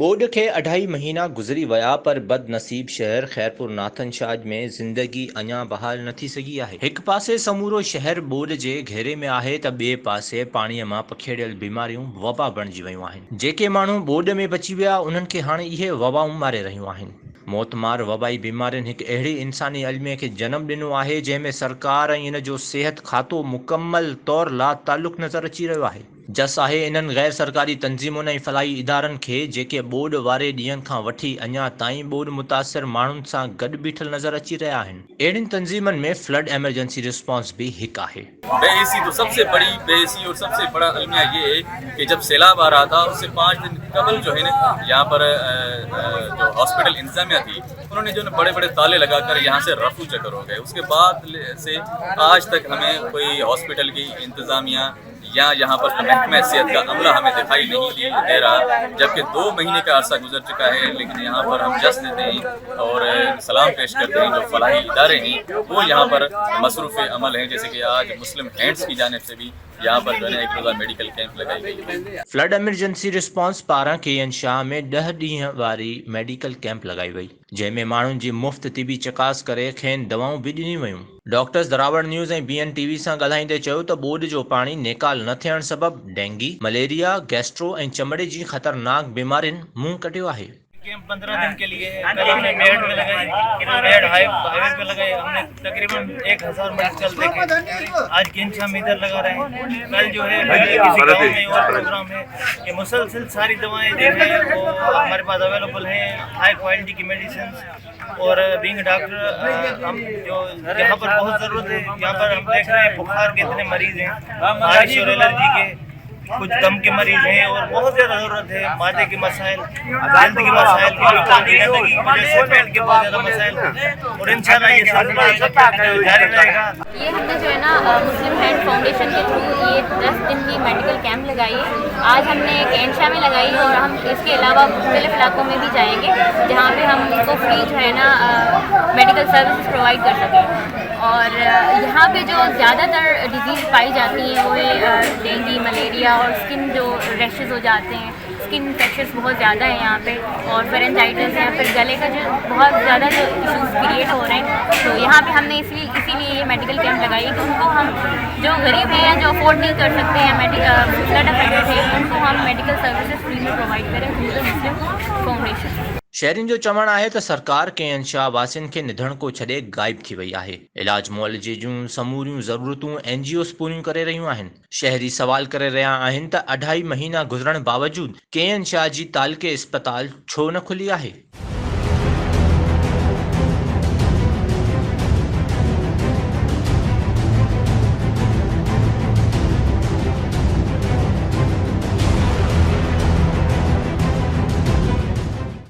Board खे 2.5 महीना गुज़री विया पर बदनसीब शहर ख़ैरपुर नाथनशाज में ज़िंदगी अञा बहाल न थी सघी आहे। हिक पासे समूरो शहर बोर्ड जे घेरे में आहे त ॿिए पासे पाणीअ मां पखेड़ियल बीमारियूं वबा बणिजी वियूं आहिनि। जेके माण्हू बोर्ड में बची विया उन्हनि खे हाणे इहे वबाऊं मारे रहियूं आहिनि। मौतमार वबाई बीमारियुनि हिकु अहिड़ी इंसानी अलमिए खे जनम ॾिनो आहे जंहिंमें सरकार ऐं इन जो सिहत खातो मुकमल तौर लातालुक नज़र अची रहियो आहे। जस आहे इन्हनि गैर सरकारी तंज़ीमुनि ऐं फलाही इदारनि खे जेके बोर्ड वारे ॾींहंनि खां वठी अञा ताईं बोर्ड मुतासिर माण्हुनि सां गॾु बीठल नज़र अची रहिया आहिनि। अहिड़ियुनि तंज़ीमनि में फ्लड एमरजेंसी रिस्पॉन्स भी हिकु आहे। बेहिसी तो सबसे बड़ी बेहिसी और सबसे बड़ा अलमिया ये है कि जब सैलाब आ रहा था उससे 5 दिन कबल जो है ना यहाँ पर जो हॉस्पिटल इंतजामिया थी उन्होंने जो बड़े बड़े ताले लगाकर यहाँ से रफू चक्कर हो गए। उसके बाद से आज तक हमें कोई हॉस्पिटल की इंतजामिया या यहाँ पर महकमा सेहत का अमला हमें दिखाई नहीं दे रहा, जबकि 2 महीने का अर्सा गुजर चुका है। लेकिन यहाँ पर हम जश्न देते हैं और सलाम पेश करते हैं जो फलाही इदारे हैं वो यहाँ पर मसरूफ़ अमल हैं। जैसे कि आज मुस्लिम हैंड्स की जानिब से भी यहाँ पर जो है एक रोज़ा मेडिकल कैंप लगाई गई है। फ्लड एमरजेंसी रिस्पॉन्स पारां KN शाह में 10 ॾींहं वारी मेडिकल कैंप लगाई वई जंहिंमें माण्हुनि जी मुफ़्त तिबी चकास करे खेनि दवाऊं भी ॾिनियूं वयूं। डॉक्टर्स दरावड़ न्यूज़ ऐं BN TV सां ॻाल्हाईंदे चयो त बोर्ड जो पाणी नेकाल न थियण सबबि डेंगी, मलेरिया, गैस्ट्रो ऐं चमड़े जी ख़तरनाक बीमारियुनि मुंहुं कटियो आहे। कैंप 15 दिन के लिए है। कल हमने मेड में लगाई, मेड हाईवे पे लगाई। हमने तकरीबन 1000 मेडिकल देखे। आज किंचा में इधर लगा रहे हैं। कल जो है किसी गाँव में और प्रोग्राम है। ये मुसलसल सारी दवाएं देख रहे हैं वो हमारे पास अवेलेबल हैं। हाई क्वालिटी की मेडिसिन और बीइंग डॉक्टर हम जो यहाँ पर बहुत ज़रूरत है। यहाँ पर हम देख रहे हैं बुखार के इतने मरीज़ हैं, बारिश और एलर्जी के, कुछ दम के मरीज हैं और बहुत ज़्यादा ज़रूरत है। मादे के मसाइल, हेल्थ के मसाइल, पानी गंदगी की वजह से पेट के बहुत ज़्यादा मसाइल और इंशाल्लाह ये सिलसिला जारी रहेगा। ये हमने जो है ना मुस्लिम हैंड फाउंडेशन के थ्रू ये 10 दिन की मेडिकल कैंप लगाई है। आज हमने KN शाह में लगाई और हम इसके अलावा मुख्तलिफ इलाकों में भी जाएंगे जहाँ पे हम उनको फ्री जो है ना मेडिकल सर्विस प्रोवाइड कर सकें। और यहाँ पे जो ज़्यादातर डिजीज़ पाई जाती हैं वो है डेंगू, मलेरिया और स्किन जो रैशेज़ हो जाते हैं। स्किन इन्फेक्शंस बहुत ज़्यादा है यहाँ पे और फेरेंजाइटिस है, फिर गले का जो बहुत ज़्यादा जो इशूज़ क्रिएट हो रहे हैं। तो यहाँ पे हमने इसीलिए ये मेडिकल कैंप लगाई है कि उनको हम जो गरीब हैं या जो अफोर्ड नहीं कर सकते हैं फ्लड अफेक्टेड है उनको हम मेडिकल सर्विसेज फ्री में प्रोवाइड करें थ्रू द मुस्लिम फाउंडेशन। शहरियुनि जो चवणु आहे त सरकार KN शाह वासियुनि खे निधणको छॾे गाइब थी वई आहे। इलाज मुआलजे जूं समूरियूं ज़रूरतूं NGOs पूरियूं करे रहियूं आहिनि। शहरी सवाल करे रहिया आहिनि त 2.5 महीना गुज़रण बावजूदि KN शाह जी तालके इस्पताल छो न खुली आहे।